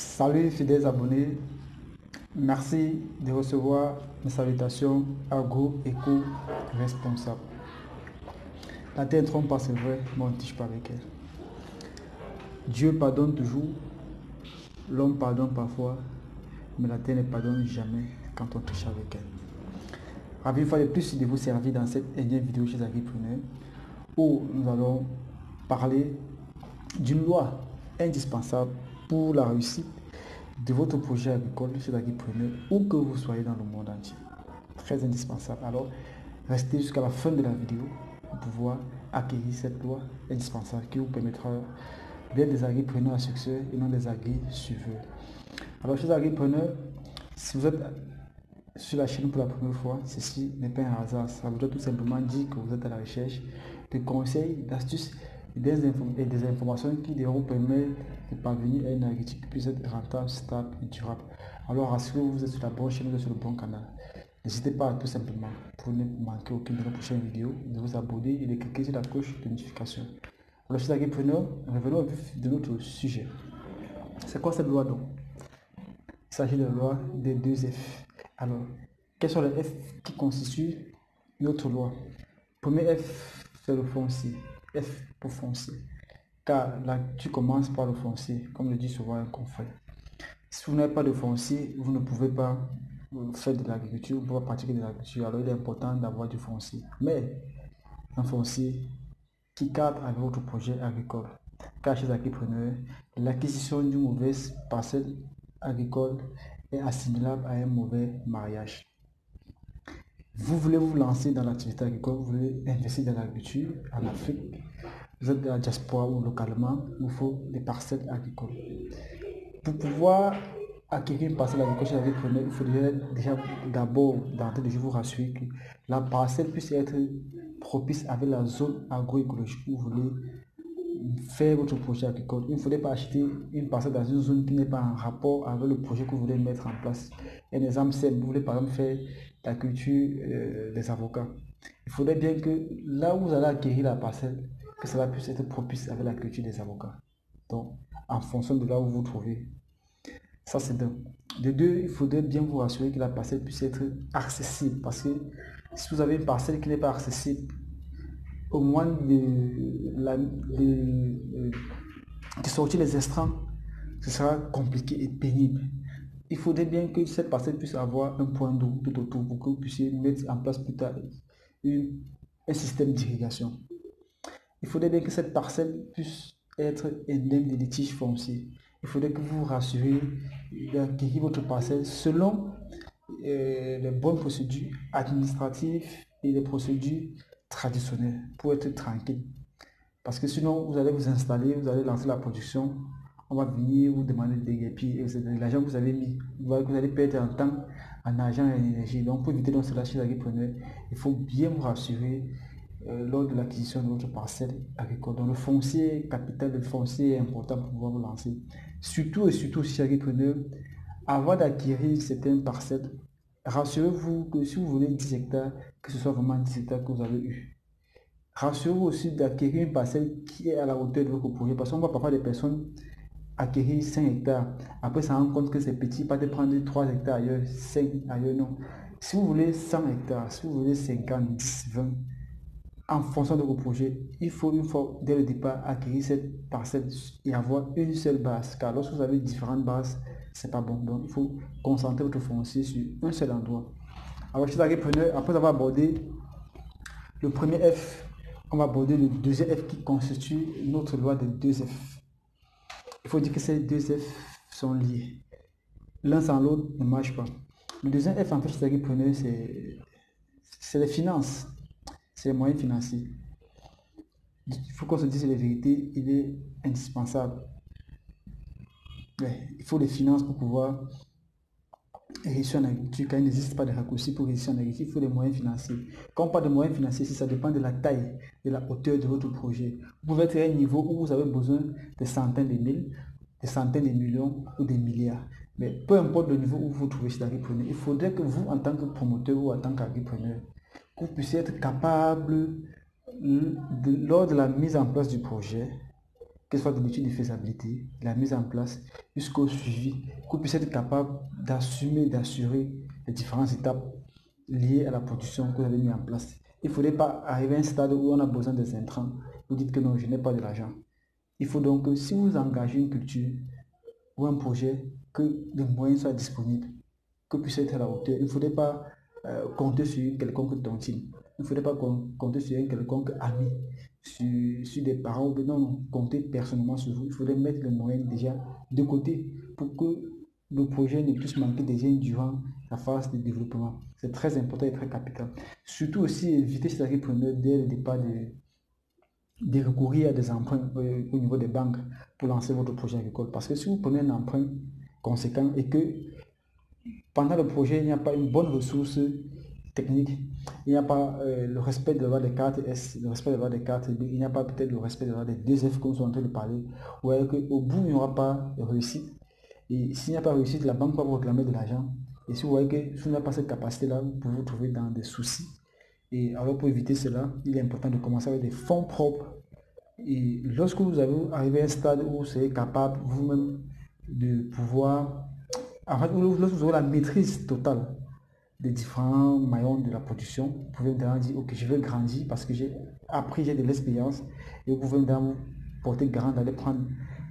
Salut fidèles abonnés, merci de recevoir mes salutations agro-éco-responsable. La terre ne trompe pas, c'est vrai, mais on ne tige pas avec elle. Dieu pardonne toujours, l'homme pardonne parfois, mais la terre ne pardonne jamais quand on triche avec elle. Ravi une fois de plus de vous servir dans cette énième vidéo chez Agripreneur où nous allons parler d'une loi indispensable pour la réussite de votre projet agricole chez Agripreneur, où que vous soyez dans le monde entier. Très indispensable. Alors, restez jusqu'à la fin de la vidéo pour pouvoir acquérir cette loi indispensable qui vous permettra d'être des agripreneurs à succès et non des agri-suiveurs. Alors, chers agripreneurs, si vous êtes sur la chaîne pour la première fois, ceci n'est pas un hasard. Ça veut tout simplement dire que vous êtes à la recherche de conseils, d'astuces et des informations qui devront permettre de parvenir à une agriculture qui puisse être rentable, stable et durable. Alors rassurez-vous, vous êtes sur la bonne chaîne, vous êtes sur le bon canal. N'hésitez pas tout simplement, pour ne manquer aucune de nos prochaines vidéos, de vous abonner et de cliquer sur la cloche de notification. Alors chers agripreneurs, revenons au vif de notre sujet. C'est quoi cette loi donc? Il s'agit de la loi des 2 F. Alors, quels sont les F qui constituent notre loi? Premier F, c'est le foncier. F pour foncier. Car là, tu commences par le foncier, comme le dit souvent un confrère. Si vous n'avez pas de foncier, vous ne pouvez pas faire de l'agriculture, vous ne pouvez pas pratiquer de l'agriculture. Alors, il est important d'avoir du foncier. Mais un foncier qui cadre avec votre projet agricole. Car chez les agripreneurs, l'acquisition d'une mauvaise parcelle agricole est assimilable à un mauvais mariage. Vous voulez vous lancer dans l'activité agricole, vous voulez investir dans l'agriculture en Afrique, vous êtes de la diaspora ou localement, il vous faut des parcelles agricoles. Pour pouvoir acquérir une parcelle agricole chez l'agripreneur, il faudrait déjà d'abord, d'entrée de jeu, vous rassurer que la parcelle puisse être propice avec la zone agroécologique où vous voulez faire votre projet agricole. Il ne faudrait pas acheter une parcelle dans une zone qui n'est pas en rapport avec le projet que vous voulez mettre en place. Un exemple, c'est vous voulez par exemple faire la culture des avocats. Il faudrait bien que là où vous allez acquérir la parcelle, que cela puisse être propice avec la culture des avocats. Donc, en fonction de là où vous vous trouvez. Ça, c'est d'un. De deux, il faudrait bien vous rassurer que la parcelle puisse être accessible. Parce que si vous avez une parcelle qui n'est pas accessible, au moins de sortir les extrants, ce sera compliqué et pénible. Il faudrait bien que cette parcelle puisse avoir un point d'eau tout autour pour que vous puissiez mettre en place plus tard un système d'irrigation. Il faudrait bien que cette parcelle puisse être indemne des litiges fonciers. Il faudrait que vous vous rassuriez d'acquérir votre parcelle selon les bonnes procédures administratives et les procédures traditionnelles pour être tranquille. Parce que sinon, vous allez vous installer, vous allez lancer la production, on va venir vous demander de déguerpir l'argent que vous avez mis. Vous allez perdre en temps, en argent et en énergie. Donc, pour éviter cela chez l'agripreneur, il faut bien vous rassurer lors de l'acquisition de votre parcelle agricole. Donc, le foncier, capital de foncier est important pour pouvoir vous lancer. Surtout et surtout chez l'agripreneur, avant d'acquérir certaines parcelles, rassurez-vous que si vous voulez 10 hectares, que ce soit vraiment 10 hectares que vous avez eu. Rassurez-vous aussi d'acquérir une parcelle qui est à la hauteur de votre projet. Parce qu'on voit parfois des personnes acquérir 5 hectares. Après, ça rend compte que c'est petit, pas de prendre 3 hectares ailleurs, 5 ailleurs, non. Si vous voulez 100 hectares, si vous voulez 50, 10, 20, en fonction de vos projets, il faut une fois dès le départ acquérir cette parcelle et avoir une seule base. Car lorsque vous avez différentes bases, c'est pas bon. Donc, il faut concentrer votre foncier sur un seul endroit. Alors, chers agripreneurs, après avoir abordé le premier F, on va aborder le deuxième F qui constitue notre loi des 2 F. Il faut dire que ces 2 F sont liés. L'un sans l'autre ne marche pas. Le deuxième F, en fait, chez l'agripreneur, c'est les finances. C'est les moyens financiers. Il faut qu'on se dise la vérité, il est indispensable. Il faut les finances pour pouvoir réussir en agriculture. Quand il n'existe pas de raccourci pour réussir en agriculture, il faut des moyens financiers. Quand on parle de moyens financiers, ça dépend de la taille, de la hauteur de votre projet. Vous pouvez être à un niveau où vous avez besoin de centaines de mille, des centaines de millions ou des milliards. Mais peu importe le niveau où vous vous trouvez chez l'agripreneur, il faudrait que vous, en tant que promoteur ou en tant qu'agripreneur, que vous puissiez être capable, lors de la mise en place du projet, que ce soit de l'étude de faisabilité, la mise en place, jusqu'au suivi, que vous puissiez être capable d'assumer, d'assurer les différentes étapes liées à la production que vous avez mis en place. Il ne faudrait pas arriver à un stade où on a besoin des intrants. Vous dites que non, je n'ai pas de l'argent. Il faut donc que si vous engagez une culture ou un projet, que les moyens soient disponibles, que puisse être à la hauteur. Il ne faudrait pas compter sur une quelconque tontine. Il ne faudrait pas compter sur un quelconque ami, sur des parents. Non, non, compter personnellement sur vous. Il faudrait mettre les moyens déjà de côté pour que le projet ne puisse manquer des gains durant la phase de développement. C'est très important et très capital. Surtout aussi éviter ces entrepreneurs dès le départ de recourir à des emprunts au niveau des banques pour lancer votre projet agricole. Parce que si vous prenez un emprunt conséquent et que pendant le projet, il n'y a pas une bonne ressource technique, il n'y a pas le respect de la loi des cartes S, le respect de la loi des cartes B, il n'y a pas peut-être le respect de la loi des 2F comme nous sommes en train de parler, ou qu'au bout, il n'y aura pas de réussite. Et s'il n'y a pas de réussite, la banque va vous réclamer de l'argent. Et si vous voyez que si vous n'avez pas cette capacité-là, vous pouvez vous trouver dans des soucis. Et alors pour éviter cela, il est important de commencer avec des fonds propres. Et lorsque vous avez arrivé à un stade où vous serez capable vous-même de pouvoir, en fait, lorsque vous aurez la maîtrise totale des différents maillons de la production, vous pouvez maintenant dire, ok, je veux grandir parce que j'ai appris, j'ai de l'expérience, et vous pouvez maintenant vous porter garant d'aller prendre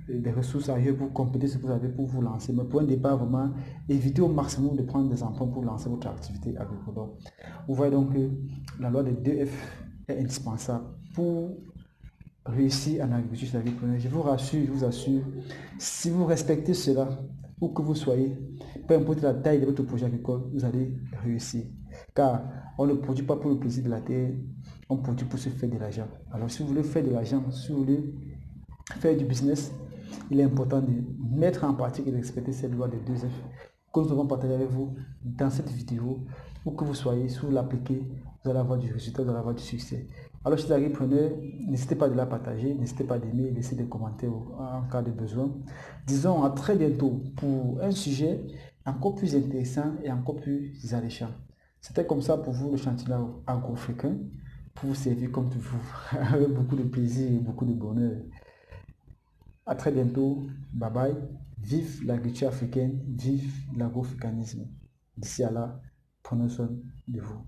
des ressources ailleurs pour compléter ce que vous avez pour vous lancer. Mais pour un départ, vraiment, évitez au maximum de prendre des emprunts pour lancer votre activité agricole. Donc, vous voyez donc que la loi des 2F est indispensable pour réussir en agriculture. Je vous rassure, je vous assure, si vous respectez cela, où que vous soyez, peu importe la taille de votre projet agricole, vous allez réussir. Car on ne produit pas pour le plaisir de la terre, on produit pour se faire de l'argent. Alors si vous voulez faire de l'argent, si vous voulez faire du business, il est important de mettre en pratique et de respecter cette loi des 2F que nous avons partagé avec vous dans cette vidéo. Où que vous soyez, si vous l'appliquez, vous allez avoir du résultat, vous allez avoir du succès. Alors, chers agripreneurs, n'hésitez pas de la partager, n'hésitez pas d'aimer, laisser des commentaires en cas de besoin. Disons à très bientôt pour un sujet encore plus intéressant et encore plus alléchant. C'était comme ça pour vous le chantier agro-africain, pour vous servir comme toujours, avec beaucoup de plaisir et beaucoup de bonheur. À très bientôt, bye bye. Vive l'agriculture africaine, vive l'agro-africanisme. D'ici à là, prenez soin de vous.